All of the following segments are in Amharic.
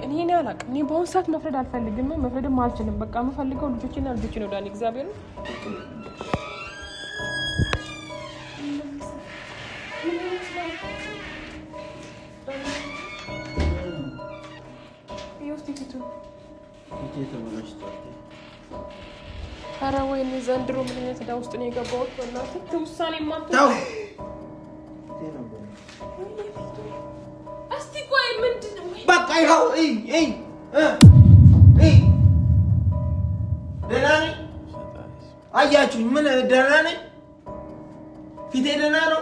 እኔ አላውቅም። እኔ በአሁን ሰዓት መፍረድ አልፈልግም፣ መፍረድም አልችልም። በቃ የምፈልገው ልጆቼና ልጆቼ ነው። ዳኒ እግዚአብሔር ኧረ ወይኔ ዘንድሮ ምን አይነት ዕዳ ውስጥ ነው የገባሁት? በእናትህ ውሳኔ ማንተው እስቲ ቆይ ምንድን ነው በቃ ይኸው ደህና ነኝ አያችሁኝ? ምን ደህና ነኝ? ፊቴ ደህና ነው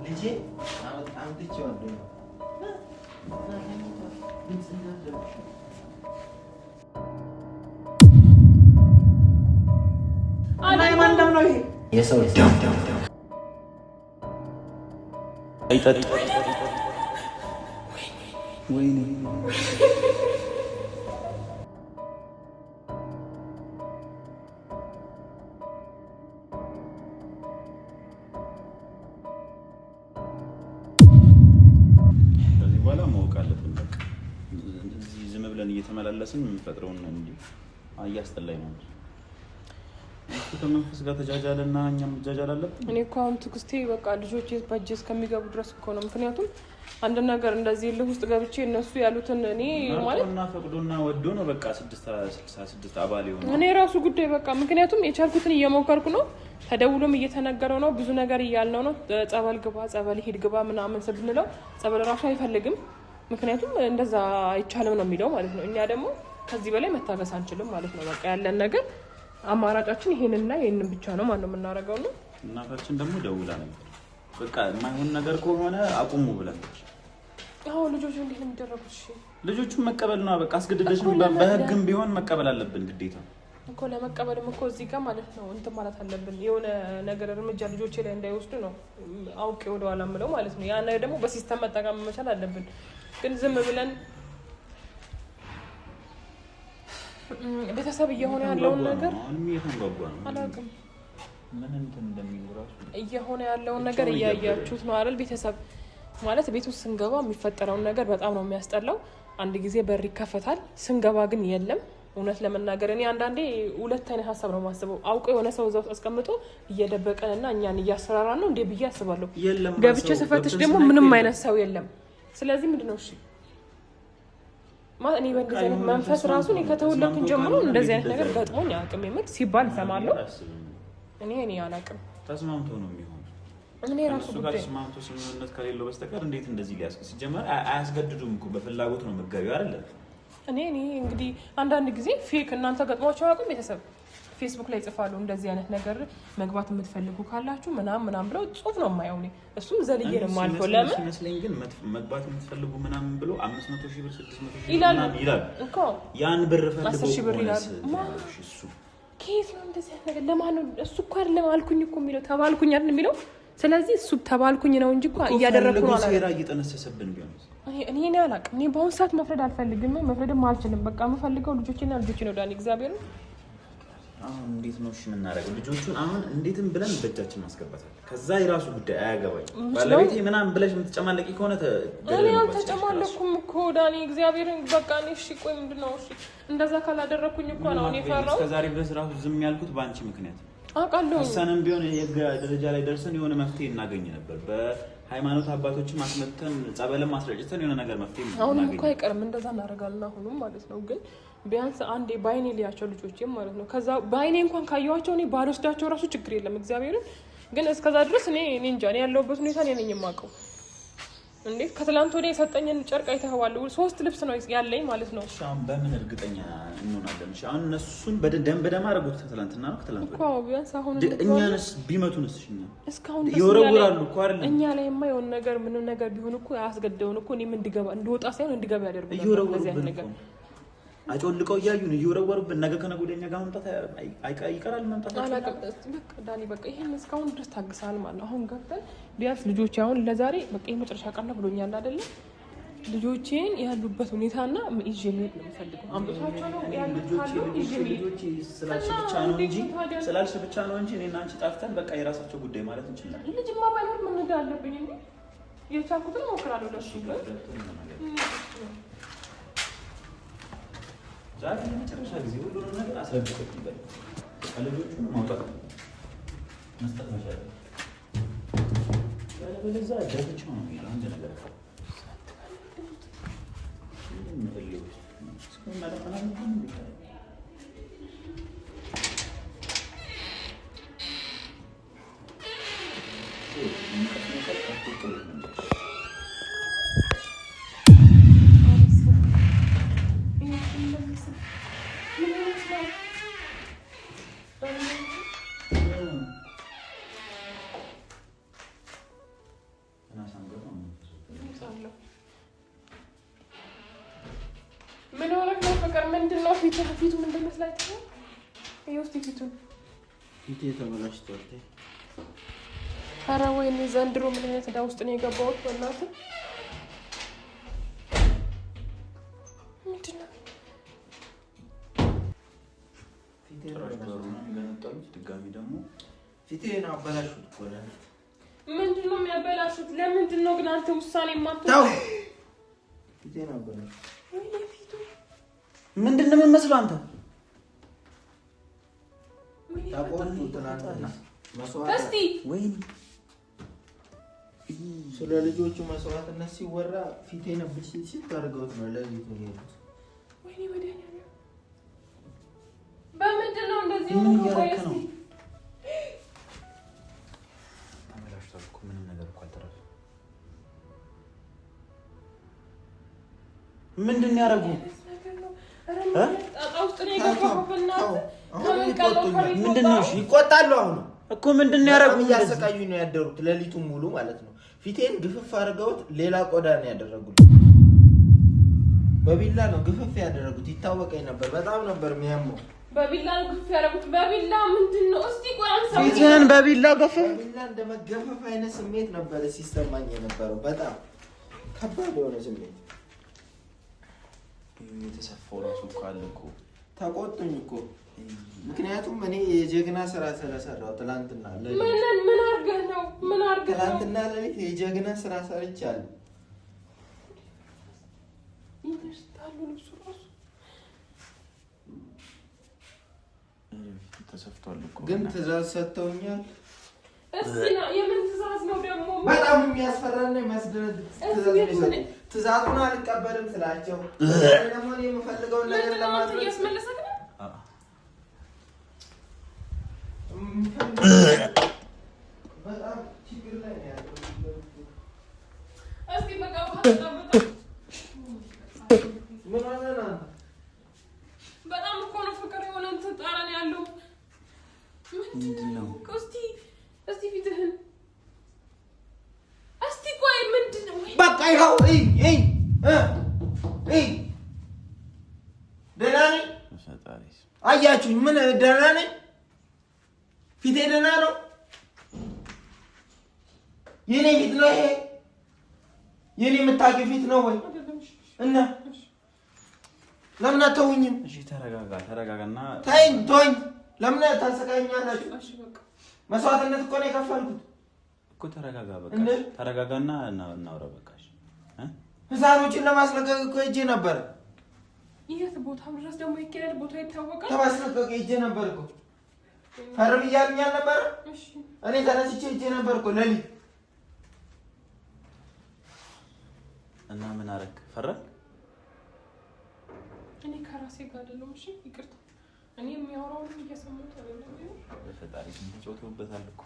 ልጄ? አምጥቼዋለሁ። ማንም ነው ይሄ የሰው አይጣጥ ወይኔ ከዚህ በኋላ ማወቅ አለብን። በቃ እንደዚህ ዝም ብለን እየተመላለስን የምንፈጥረውን ነው እንጂ እያስጠላኝ ነው። ከመንፈስ ጋር ተጃጃለና እኛም ተጃጃል አለብን። እኔ እኮ አሁን ትዕግስቴ በቃ ልጆቼ በእጄ እስከሚገቡ ድረስ እኮ ነው። ምክንያቱም አንድ ነገር እንደዚህ ልህ ውስጥ ገብቼ እነሱ ያሉትን እኔ ማለት እና ፈቅዶና ወዶ ነው በቃ 666 አባል ይሆናል። እኔ ራሱ ጉዳይ በቃ ምክንያቱም የቻልኩትን እየሞከርኩ ነው። ተደውሎም እየተነገረው ነው። ብዙ ነገር እያልነው ነው። ጸበል ግባ፣ ጸበል ሂድ ግባ ምናምን ስብንለው ጸበል ራሱ አይፈልግም። ምክንያቱም እንደዛ አይቻልም ነው የሚለው ማለት ነው። እኛ ደግሞ ከዚህ በላይ መታገስ አንችልም ማለት ነው። በቃ ያለን ነገር አማራጫችን ይሄንና ይሄንን ብቻ ነው ማለት ነው የምናደርገው ነው። እናታችን ደግሞ ደውላ ነበር በቃ የማይሆን ነገር ከሆነ አቁሙ ብላለች። አዎ ልጆቹ እንዴት ነው የሚደረጉት? እሺ ልጆቹን መቀበል ነው በቃ አስገድደሽም በህግም ቢሆን መቀበል አለብን ግዴታ እኮ። ለመቀበልም እኮ እዚህ ጋር ማለት ነው እንትን ማለት አለብን። የሆነ ነገር እርምጃ ልጆቼ ላይ እንዳይወስዱ ነው አውቄ ወደኋላ ምለው ማለት ነው። ያ ነገር ደግሞ በሲስተም መጠቀም መቻል አለብን። ግን ዝም ብለን ቤተሰብ እየሆነ ያለውን ነገር አላውቅም። ምን እንትን እንደሚኖራው እየሆነ ያለውን ነገር እያያችሁት ነው አይደል? ቤተሰብ ማለት ቤት ውስጥ ስንገባ የሚፈጠረውን ነገር በጣም ነው የሚያስጠላው። አንድ ጊዜ በር ይከፈታል፣ ስንገባ ግን የለም። እውነት ለመናገር እኔ አንዳንዴ ሁለት አይነት ሀሳብ ነው የማስበው። አውቀው የሆነ ሰው እዛ ውስጥ አስቀምጦ እየደበቀንና እኛን እያስፈራራን ነው እንዴ ብዬ አስባለሁ። ገብቼ ስፈትሽ ደግሞ ምንም አይነት ሰው የለም። ስለዚህ ምንድነው እሺ ማለት እኔ በእንደዚህ አይነት መንፈስ ራሱ እኔ ከተወለድኩኝ ጀምሮ እንደዚህ አይነት ነገር ገጥሞኝ አያውቅም። የምር ሲባል እሰማለሁ። እኔ አላውቅም። ተስማምቶ ነው የሚሆነው። እኔ ራሱ ጉዳይ ተስማምቶ ስምምነት ከሌለው በስተቀር እንዴት እንደዚህ ሊያስከስ ሲጀመር አያስገድዱም እኮ በፍላጎት ነው መጋቢው አይደል? እኔ እንግዲህ አንዳንድ ጊዜ ፌክ እናንተ ገጥሟቸው አያውቁም? ቤተሰብ ፌስቡክ ላይ ይጽፋሉ እንደዚህ አይነት ነገር መግባት የምትፈልጉ ካላችሁ ምናምን ብለው ጽሁፍ ነው የማየው። እኔ እሱም ዘልዬ ነው የማልፈው። ለምን ይመስለኝ ግን መግባት የምትፈልጉ ምናምን ብሎ 500,000 ብር 600,000 ይላል እኮ ያን ብር ፈልጎ 10,000 ብር ይላል። እሱ ከየት ነው እንደዚህ አይነት ነገር? ለማን ነው እሱ? እኮ አይደለም አልኩኝ እኮ የሚለው ተባልኩኝ አይደል የሚለው። ስለዚህ እሱ ተባልኩኝ ነው እንጂ እኮ እያደረኩ ነው አላለም። ሴራ እየጠነሰሰብን ቢሆን እኔ አላውቅም። እኔ በአሁን ሰዓት መፍረድ አልፈልግም፣ መፍረድም አልችልም። በቃ የምፈልገው ልጆቼና ልጆቼ ነው። ዳኒ እግዚአብሔር አሁን እንዴት ነው እሺ የምናደርገው? ልጆቹን አሁን እንዴትም ብለን በእጃችን ማስገባታል። ከዛ የራሱ ጉዳይ አያገባኝ። ባለቤቴ ምናምን ብለሽ የምትጨማለቂ ከሆነ እኔ አልተጨማለኩም እኮ ዳኒ እግዚአብሔርን በቃ እኔ እሺ ቆይ ምንድነው እሺ እንደዛ ካላደረኩኝ እኮ ነው እኔ ፈራው። እስከዛሬ ድረስ ራሱ ዝም ያልኩት በአንቺ ምክንያት አውቃለሁ። እሰንም ቢሆን የህግ ደረጃ ላይ ደርሰን የሆነ መፍትሄ እናገኝ ነበር። በሃይማኖት አባቶችም አስመጥተን ጸበልም አስረጭተን የሆነ ነገር መፍትሄ እናገኝ። አሁንም እኮ አይቀርም እንደዛ እናደርጋለን አሁንም ማለት ነው። ግን ቢያንስ አንዴ ባይኔ ሊያቸው ልጆቼም ማለት ነው። ከዛ ባይኔ እንኳን ካየኋቸው እኔ ባልወስዳቸው ራሱ ችግር የለም እግዚአብሔርን። ግን እስከዛ ድረስ እኔ እንጃ እኔ ያለሁበት ሁኔታ እኔ ነኝ የማውቀው። እንዴ ከትላንት ወዲያ የሰጠኝን ጨርቅ አይተኸዋል? 3 ልብስ ነው ያለኝ ማለት ነው። አሁን በምን እርግጠኛ እንሆናለን? እሺ አሁን እነሱን በደም አደረጉት ትላንትና ነው ትላንት እኮ ቢያንስ አሁን እኛንስ ቢመቱንስ እኛ እስካሁን ይወረውራሉ እኮ አይደል? እኛ ላይማ የሆነ ነገር ምንም ነገር ቢሆን እኮ አያስገደውን እኮ እኔም እንድወጣ ሳይሆን እንድገባ ያደርጉ ነበር። ነገር አጮልቀው እያዩን እየወረወሩብን ነገ ከነገ ወዲያ እኛ ጋር መምጣት ይቀራል። መምጣታቸው አላውቅም። በቃ ዳኒ በቃ ይሄን እስካሁን ድረስ ታግሳል ማለት ነው። አሁን ገብተን ቢያንስ ልጆቼ አሁን ለዛሬ በቃ የመጨረሻ ቀን ነው ብሎኛል አይደለ? ልጆቼን ያሉበት ሁኔታና ይዤ መሄድ ነው የምፈልገው። አምጥቷቸው ነው ያሉት ካሉ ይዤ መሄድ ስላልሽ ብቻ ነው እንጂ እኔና አንቺ ጣፍተን በቃ የራሳቸው ጉዳይ ማለት እንችላለን። ልጅማ ባይኖር ምን እንዳለብኝ እንዴ የቻልኩትን እሞክራለሁ ለሱ ግን ዛሬ ለመጨረሻ ጊዜ ሁሉንም ነገር አስረግጠት ይበል። ልጆቹን ማውጣት መስጠት መቻል ያለበለዚያ ዳግቻው ነው የሚለው አንድ ነገር ምን ሆነህ ነው ፍቅር? ምንድን ነው ፊቱን እንደመስላችሁ? ይኸው እስኪ ፊቱ ተበላሽቷል። ኧረ ወይኔ ዘንድሮ ምን አይነት ዕዳ ውስጥ ነው የገባሁት? በእናትህ ምንድን ነው ድጋሚ ደግሞ ፊቴን አበላሹት እኮ ነው። ምንድን ነው የሚያበላሹት? ለምንድን ነው ግን አንተ ውሳኔ የማትወስነው? ፊቴን አበላሹት። ምንድን ነው የምመስለው አንተ? ታቆንቱ ትናንትና እስቲ ወይኔ ስለ ልጆቹ መስዋዕትነት ሲወራ ፊቴን ብልሽት ሲታርገውት ነው ለሊት ነው የሄዱት። ወይኔ ወዲያ በምንድን ነው እንደዚህ ምን ሆኖ እያደረክ ነው? ቆይስ ተመላሽቷል እኮ ምንም ነገር እኮ አልተረፈም። ምንድን ነው ያደረጉ? ይቆጣሉ። አሁን እኮ ምንድን ነው ያደረጉ? እያሰቃዩኝ ነው ያደሩት ሌሊቱን ሙሉ ማለት ነው። ፊቴን ግፍፍ አድርገውት ሌላ ቆዳ ነው ያደረጉት። በቢላ ነው ግፍፍ ያደረጉት። ይታወቀኝ ነበር። በጣም ነበር የሚያመው። በቢላ ነው ግፍፍ ያደረጉት። በቢላ ምንድን ነው? እስቲ ቆራን ሰው ፊትህን በቢላ ገፈ በቢላ እንደመገፈፍ አይነት ስሜት ነበር ሲሰማኝ የነበረው። በጣም ከባድ የሆነ ስሜት። የተሰፋው ራሱ እኮ አለ እኮ። ተቆጡኝ እኮ ምክንያቱም እኔ የጀግና ስራ ስለሰራው ትላንትና ለሊት ምን አድርገህ ነው? ምን አድርገህ ነው? ትላንትና ለሊት የጀግና ስራ ሰርቻለሁ። ይነስታሉ ልብሱ ራሱ ተሰፍቷል እኮ። ግን ትእዛዝ ሰጥተውኛል። እስቲ ነው የምን ትእዛዝ ነው ደግሞ? በጣም የሚያስፈራና የሚያስደነግጥ ትእዛዝ ነው የሰጡኝ። ትእዛዙን አልቀበልም ስላቸው ደግሞ እኔ የምፈልገውን ነገር ለማድረግ እያስመለሰክ ነው። በጣም ችግር ላይ ነው ያለው። እስቲ በቃ ወጣ ምን ሆነህ ነው? በጣም እኮ ነው ፍቅር የሆነ እንትን ጣራን ያለው ምንድን ነው? እስቲ ፊትህን እስቲ ቆይ ምንድን ነው? በቃ ይኸው ደህና ነኝ። አያችሁኝ? ምን ደህና ነኝ? ፊቴ ደህና ነው? የኔ ፊት ነው ይሄ? የኔ የምታውቂው ፊት ነው ወይ? እና ለምን አተውኝም? እሺ ተረጋጋና ተወኝ። ለምን ታሰቃኛላችሁ? እሺ በቃ መስዋዕትነት እኮ ነው የከፈልኩት እኮ። ተረጋጋ በቃ። ተረጋጋና እናውራ በቃ። ህፃኖችን ለማስለቀቅ እኮ ሄጄ ነበር። የት ቦታው ድረስ ደግሞ ይኬዳል? ቦታው ይታወቃል። ለማስለቀቅ ሄጄ ነበር እኮ። ፈርም እያሉኝ አልነበረ? እሺ እኔ ተነስቼ ሄጄ ነበር እኮ ለሊት። እና ምን አደረክ? ፈረክ? እኔ ከራሴ ጋር አይደለም። እሺ ይቅርታ። እኔ የሚያወራውን እየሰማሁት አይደለም። በፈጣሪ ስንት ጮተውበታል እኮ።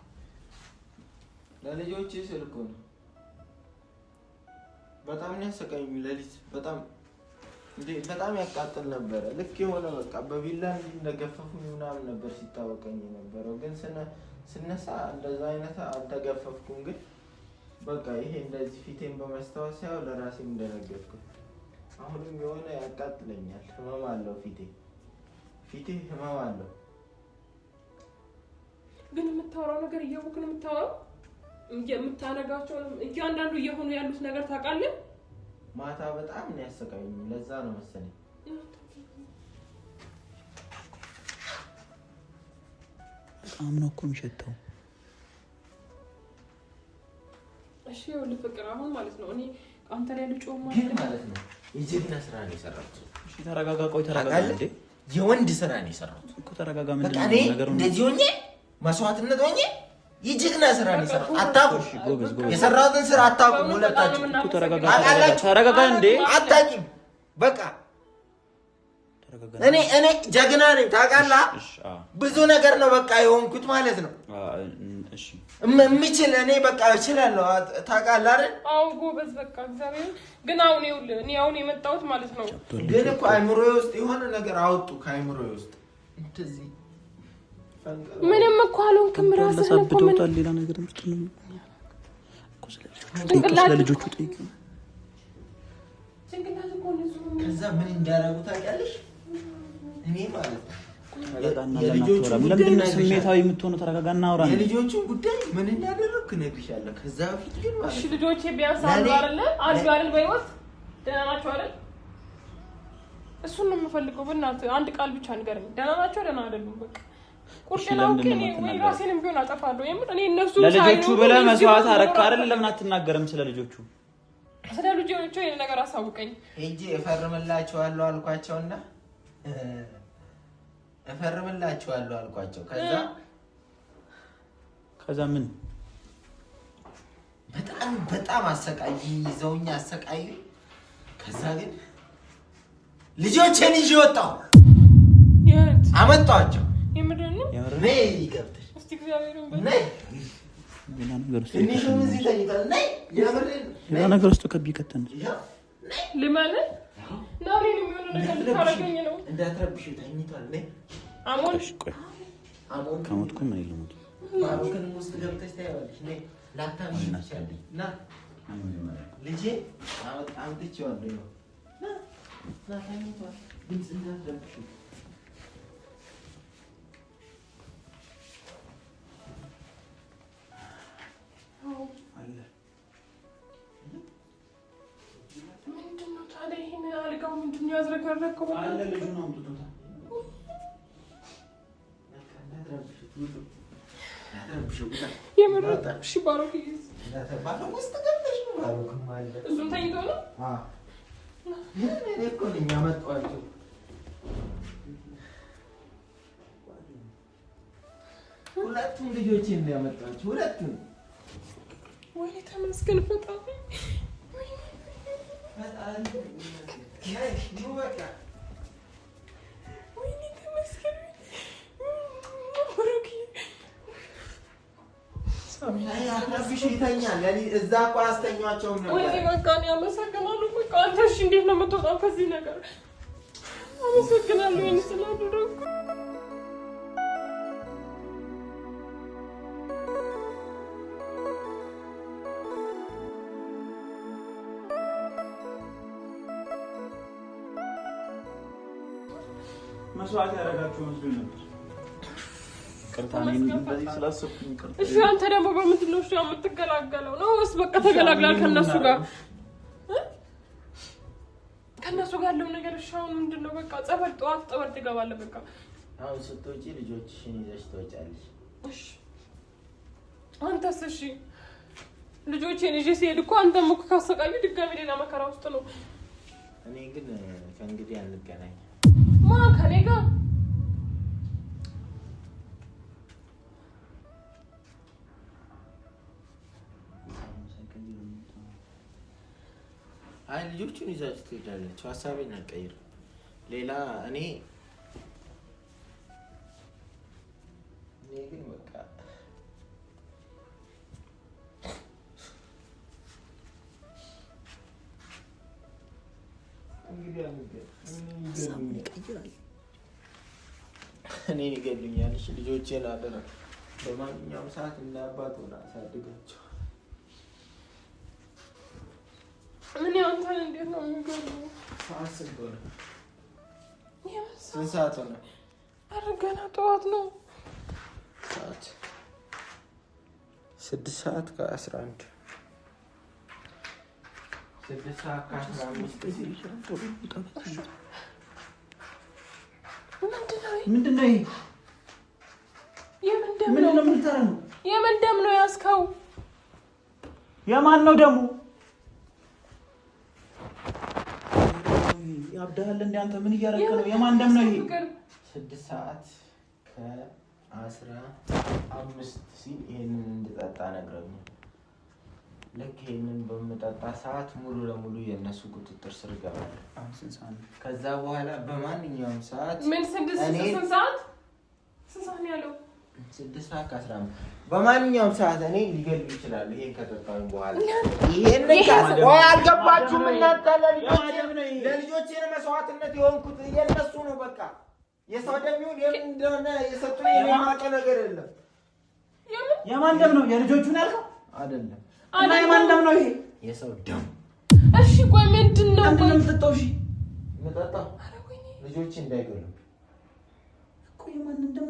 ለልጆቼ ስል እኮ ነው። በጣም ነው ያሰቃዩኝ ለሊት። በጣም ያቃጥል ነበረ። ልክ የሆነ በቃ በቢላ እንደገፈፉኝ ምናምን ነበር ሲታወቀኝ የነበረው። ግን ስነሳ እንደዛ አይነት አልተገፈፍኩም። ግን በቃ ይሄ እንደዚህ ፊቴን በመስታወት ሳይሆን ለራሴም እንደነገርኩ አሁንም የሆነ ያቃጥለኛል። ህመም አለው ፊቴ ህመም አለው። ግን የምታወራው ነገር እያወቅህ ነው የምታወራው። የምታነጋቸው እያንዳንዱ እየሆኑ ያሉት ነገር ታውቃለህ። ማታ በጣም ነው ያሰቃዩኝ። ለዛ ነው መሰለኝ በጣም ነው እኮ የሚሸተው። እሺ ይኸውልህ ፍቅር፣ አሁን ማለት ነው እኔ አንተ ላይ ልጮህ ማለት ነው የጀግና ስራ ነው የሰራሁት። ተረጋጋ። ቆይ ተረጋጋ እንዴ። የወንድ ስራ ነው የሰራሁት እኮ ተረጋጋ። ምንድን ነው ነገሩ? እንደዚህ ሆኜ መስዋዕትነት ሆኜ የጀግና ስራ ነው የሰራሁት። አታውቁም፣ የሰራሁትን ስራ አታውቁም። ሁለታችሁ ተረጋጋ እንዴ። አታውቂም። በቃ እኔ ጀግና ነኝ ታውቃለህ። ብዙ ነገር ነው በቃ የሆንኩት ማለት ነው። እሺ የምችል እኔ በቃ እችላለሁ ታውቃለህ አይደል? አዎ ጎበዝ። በቃ እግዚአብሔር ግን አሁን ይኸውልህ እኔ አሁን የመጣሁት ማለት ነው ግን እኮ አይምሮዬ ውስጥ የሆነ ነገር አወጡ ከአይምሮዬ ውስጥ እንደዚህ ምንም እኮ አልሆንክም። ራስህ ነው እኮ ምን ሌላ ነገር ውስጥ ነው እኮ ስለ ልጆቹ ጠይቅ። ከዛ ምን እንዳደረጉ ታውቂያለሽ? እኔ ማለት ነው ለምንድን ስሜታዊ የምትሆነው? ተረጋጋና አውራ። የልጆቹን ጉዳይ ምን እንዳደረግኩ እነግርሻለሁ። ከዛ በፊት ግን ማለት እሺ ልጆቼ ቢያንስ አሉ አይደል በህይወት ደህና ናቸው አይደል? እሱን ነው የምፈልገው። በእናትህ አንድ ቃል ብቻ ንገረኝ። ደህና ናቸው ደህና አይደሉም? በቃ ቁርጤን አውቄ እኔ ወይ ራሴንም ቢሆን አጠፋለሁ። የምር እኔ እነሱ ለልጆቹ ብለህ መስዋዕት አደረክ አይደል? ለምን አትናገርም ስለ ልጆቹ? ስለ ልጆቹ ይሄን ነገር አሳውቀኝ። ሂጅ እፈርምላቸዋለሁ አልኳቸውና እፈርምላቸዋለሁ አልኳቸው። ከዛ ምን በጣም አሰቃዩ፣ ይዘውኝ አሰቃዩ። ከዛ ግን ልጆቼን ይዤ ወጣሁ። አመጣኋቸው። የምር ነው ነይ ይገብተሽ እስቲ እግዚአብሔርን ነይ ሌላ ነገር ውስጥ ከቢ ከተን ልማለን ናውሪን የሚሆነ ነገር ታረገኝ ነው። እንዳትረብሽ ተኝቷል። ነይ አሞን ቆይ አሞን ከሞትኩ ምን ይልሙት ባሮክን ውስጥ ገብተሽ ታያለሽ። ነይ ላታምሽ ይችላል። ና ልጄ አምጥቼዋለሁ። ና ተኝቷል። ድምፅ እንዳትረብሽ ምንድነው ታዲያ? ይሄን አልጋው ምንድነው ያዝረከረከው? አለ ልጁ ነው አምጥቶታል። የምር እሺ ባሮክ ይዝ ባሮክ ውስጥ ገብተሽ ነው። ባሮክ ማለት እሱም ተኝቶ ነው። እኔ እኮ ነኝ ያመጣኋቸው። ሁለቱም ልጆቼን ነው ያመጣኋቸው። ሁለቱም ወይኔ ተመስገን ፈጣሪ። እዛ እኮ አስተኛቸውም ነበር። ወይኔ በቃ እኔ አመሰግናለሁ። በቃ አንተ እሺ እንዴት ነው የምትወጣው ከዚህ ነገር? አመሰግናለሁ ይሄን ስላደረኩ። መስዋዕት ያደረጋችሁ መስሎኝ ነበር። እንደዚህ ስላሰብኩኝ ቅርታ። እሺ አንተ ደግሞ በምንድን ነው የምትገላገለው? ነው ወይስ በቃ ተገላግላል ከነሱ ጋር ከነሱ ጋር ያለው ነገር? እሺ አሁን ምንድን ነው? በቃ ጸበል ጠዋት ጸበል ትገባለህ። በቃ አሁን ስትወጪ ልጆችሽን ይዘሽ ትወጫለሽ። እሺ አንተስ? እሺ ልጆቼን ይዤ ሲሄድ እኮ አንተም እኮ ካሰቃዩ ድጋሚ ሌላ መከራ ውስጥ ነው። እኔ ግን ከእንግዲህ አንገናኝ። ማን ከኔ ጋር? አይ ልጆቹን ይዛችሁ ትሄዳለች። ሀሳቤን አልቀይርም። ሌላ እኔ ግን በቃ እኔ ይገሉኛል። እሺ ልጆቼን አደራ በማንኛውም ሰዓት እንደ አባት ሆና አሳድጋቸው። ምን አንተን እንዴት ነው የሚገሉ? ሰዓት ስንት ሆነ? ስንት ሰዓት ሆነ? ኧረ ገና ጠዋት ነው። ሰዓት 6 ሰዓት ከ11 6 ሰዓት ከ15 ምንድን ነው ይሄ? የምን ደም ነው ያዝከው? የማን ነው ደሙ? ይሄ? ያብዳል እንዴ አንተ? ምን እያደረክ ነው? የማን ደም ነው ይሄ? 6 ሰዓት ከ15 ሲል ይሄንን እንድጠጣ ነግረውኛል። ልክ ይሄንን በምጠጣ ሰዓት ሙሉ ለሙሉ የነሱ ቁጥጥር ስር ገባል። ከዛ በኋላ በማንኛውም ሰዓት ምን 6 ሰዓት ነው ያለው? 6 ሰዓት ከ15 በማንኛውም ሰዓት እኔ ሊገሉ ይችላሉ። ይሄን ከጠጣሁኝ በኋላ ይሄንን አልገባችሁም እናንተ? ለልጆቼ መስዋዕትነት የሆንኩት የነሱ ነው። በቃ የሰው ደም ይሁን የምን እንደሆነ የሰጡኝ የማውቀው ነገር የለም። የማን ደም ነው? የልጆቹን ያልከው አይደለም? እና የማን ደም ነው ይሄ? የሰው ደም። እሺ ቆይ ምንድን ነው የምትጠጣው? እሺ የምጠጣው ልጆቼ እንዳይገሉ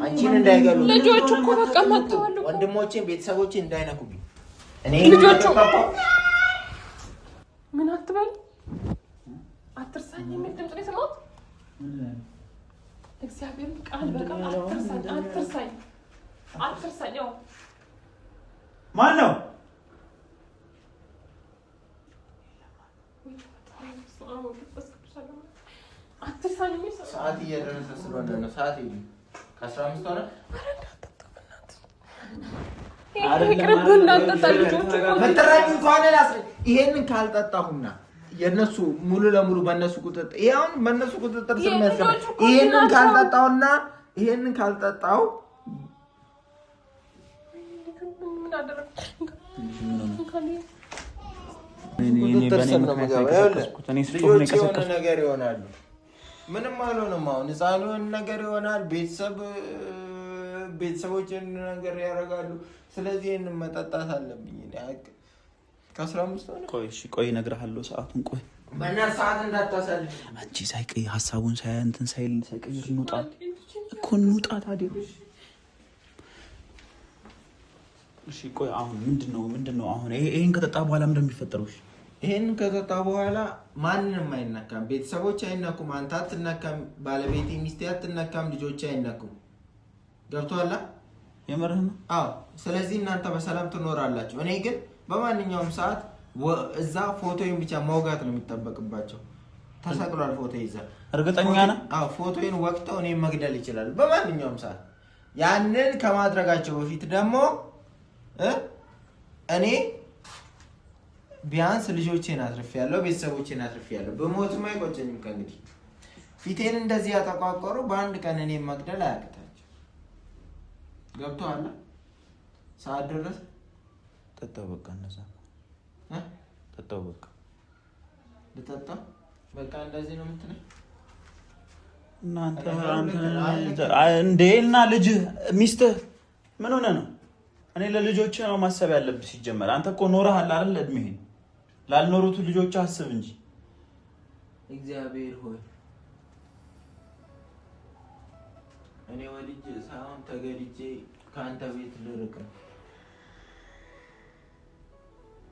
አንቺን እንዳይገሉ ልጆቹ እኮ በቃ መጥተዋል። ወንድሞቼን ቤተሰቦቼን እንዳይነኩብኝ እኔ ልጆቹ ምን አትበል አትርሳኝ የሚል ድምፅ ነው የሰማሁት። እግዚአብሔር ቃል በቃል አትርሳኝ። ያው ማን ነው? አትርሳኝ የሚል ሰዓት እየደረሰ ስለሆነ ነው። ሰዓት ይሄ ከ15 ሆነ። ይሄንን ካልጠጣሁና የነሱ ሙሉ ለሙሉ በነሱ ቁጥጥር ይሄን በነሱ ቁጥጥር ስር የሚያስገባ ይሄንን ካልጠጣሁና ይሄንን ካልጠጣሁ ቁጥጥር ስር ነው የምገባው። ልጆች የሆነ ነገር ይሆናሉ። ምንም አልሆነም። አሁን ህፃን የሆነ ነገር ይሆናል። ቤተሰቦችን ነገር ያደርጋሉ። ስለዚህ ይሄንን መጠጣት አለብኝ። ከ15 ሆነ። ቆይ እነግርሃለሁ ሰዓቱን። ቆይ በእናትህ ሰዓት እንዳታሳልፍ። አንቺ ሳይቀይ ሀሳቡን ሳይቀይር እንውጣ እኮ እንውጣ። ታዲያ እሺ ቆይ አሁን ምንድነው አሁን ይሄን ከጠጣ በኋላ ምንድነው የሚፈጠረው? እሺ ይሄንን ከጠጣ በኋላ ማንንም አይነካም። ቤተሰቦች አይነኩም። አንተ አትነካም። ባለቤቴ ሚስቴ አትነካም። ልጆች አይነኩም። ገብቶሃል? የምርህ ነው? አዎ። ስለዚህ እናንተ በሰላም ትኖራላችሁ። እኔ ግን በማንኛውም ሰዓት እዛ ፎቶዬን ብቻ መውጋት ነው የሚጠበቅባቸው። ተሰቅሏል ፎቶ ይዘህ እርግጠኛ ነህ? አዎ። ፎቶዬን ወቅተው እኔ መግደል ይችላል በማንኛውም ሰዓት። ያንን ከማድረጋቸው በፊት ደግሞ እኔ ቢያንስ ልጆቼን አትርፌያለሁ፣ ቤተሰቦቼን አትርፌያለሁ። በሞትም አይቆጨኝም። ከእንግዲህ ፊቴን እንደዚህ ያጠቋቆሩ በአንድ ቀን እኔን መግደል አያቅታቸው። ገብቶሃል? ሰዓት ደረሰ። ጠጣው በቃ እነዛ ጠጣው በቃ ልጠጣ በቃ እንደዚህ ነው የምትለኝ? እናንተ እንዴ እና ልጅህ ሚስትህ ምን ሆነ ነው? እኔ ለልጆች ነው ማሰብ ያለብህ። ሲጀመር አንተ እኮ ኖረሃል አይደል? እድሜህን ላልኖሩት ልጆች አስብ እንጂ። እግዚአብሔር ሆይ እኔ ወልጄ ሳይሆን ተገድጄ ከአንተ ቤት ልርቅ ነው።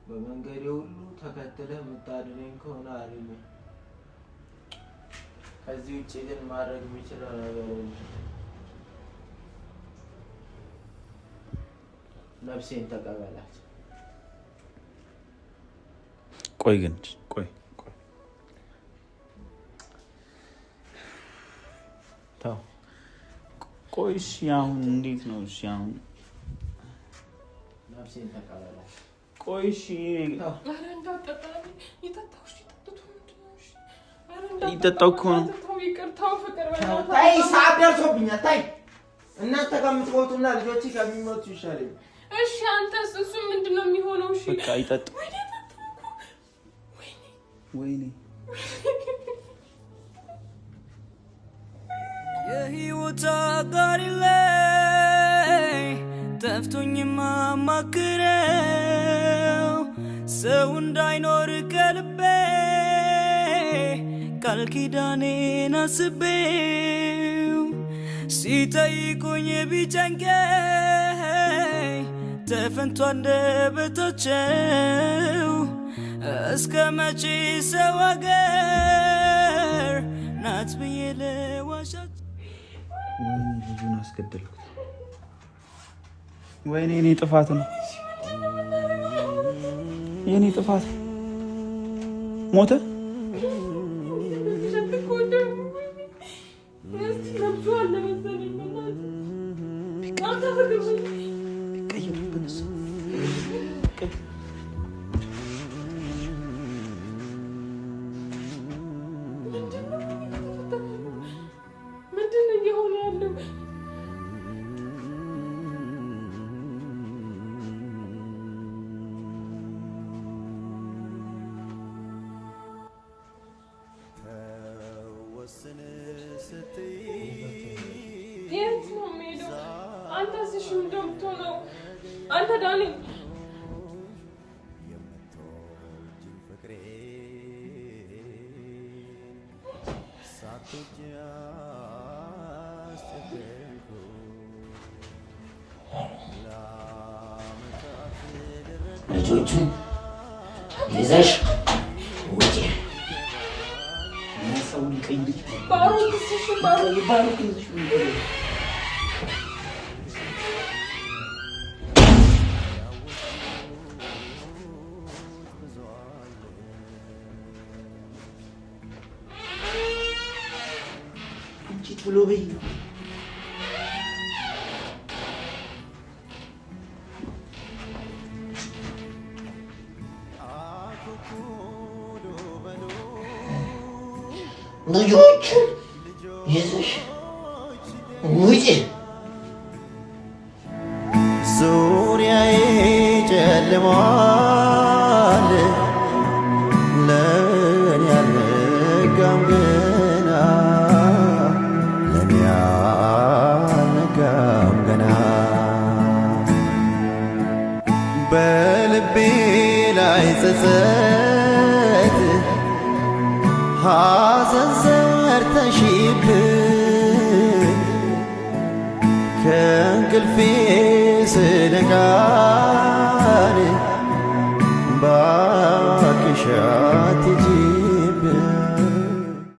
በመንገዴ ሁሉ ተከትለህ የምታድነኝ ከሆነ አድነኝ። ከዚህ ውጭ ግን ማድረግ የሚችለው ነገር የለም። ነፍሴን ተቀበላት። ቆይ ግን ቆይ እሺ አሁን እንዴት ነው? እሺ አሁን ነፍሴን ተቀበላት። ቆይ እሺ ይጠጣው እኮ ነው። ታይ ሰዓት ደርሶብኛል። ታይ እናንተ ከምትሞቱና ልጆቼ ከሚሞቱ ይሻለኝ። እሺ አንተስ? እሱ ምንድነው የሚሆነው? እሺ በቃ ይጠጥ። ወይኔ የህይወት አጋሪ ላይ ጠፍቶኝ ማማክረው ሰው እንዳይኖር ከልቤ ቃል ኪዳኔን አስቤው ሲጠይቁኝ ቢጨንቀኝ ተፈንቶ አንደበታቸው እስከ መቼ ሰው አገር ናት ብዬ ለዋሻቸው። ልጁን አስገደልኩት። ወይኔ የኔ ጥፋት ነው። የኔ ጥፋት ሞተ። የት ነው የምሄደው? አንተስ እሺ ምንድን ነው የምትሆነው? አንተ ዳኒ ልጆቹን ይዘሽ ውጪ። ሰው ሊቀይር ባሩክ ይዘሽ ብሎ በይ ልጆቹን ይዘሽ ውጪ። ዙሪያዬ ጨልሟል፣ ለእኔ አልነጋም ገና፣ ለእኔ አልነጋም ገና። በልቤ ላይ ጸጸት ሐዘን ዘርተሽብኝ ከእንቅልፌ ስነቃ እባክሽ አትሂጂ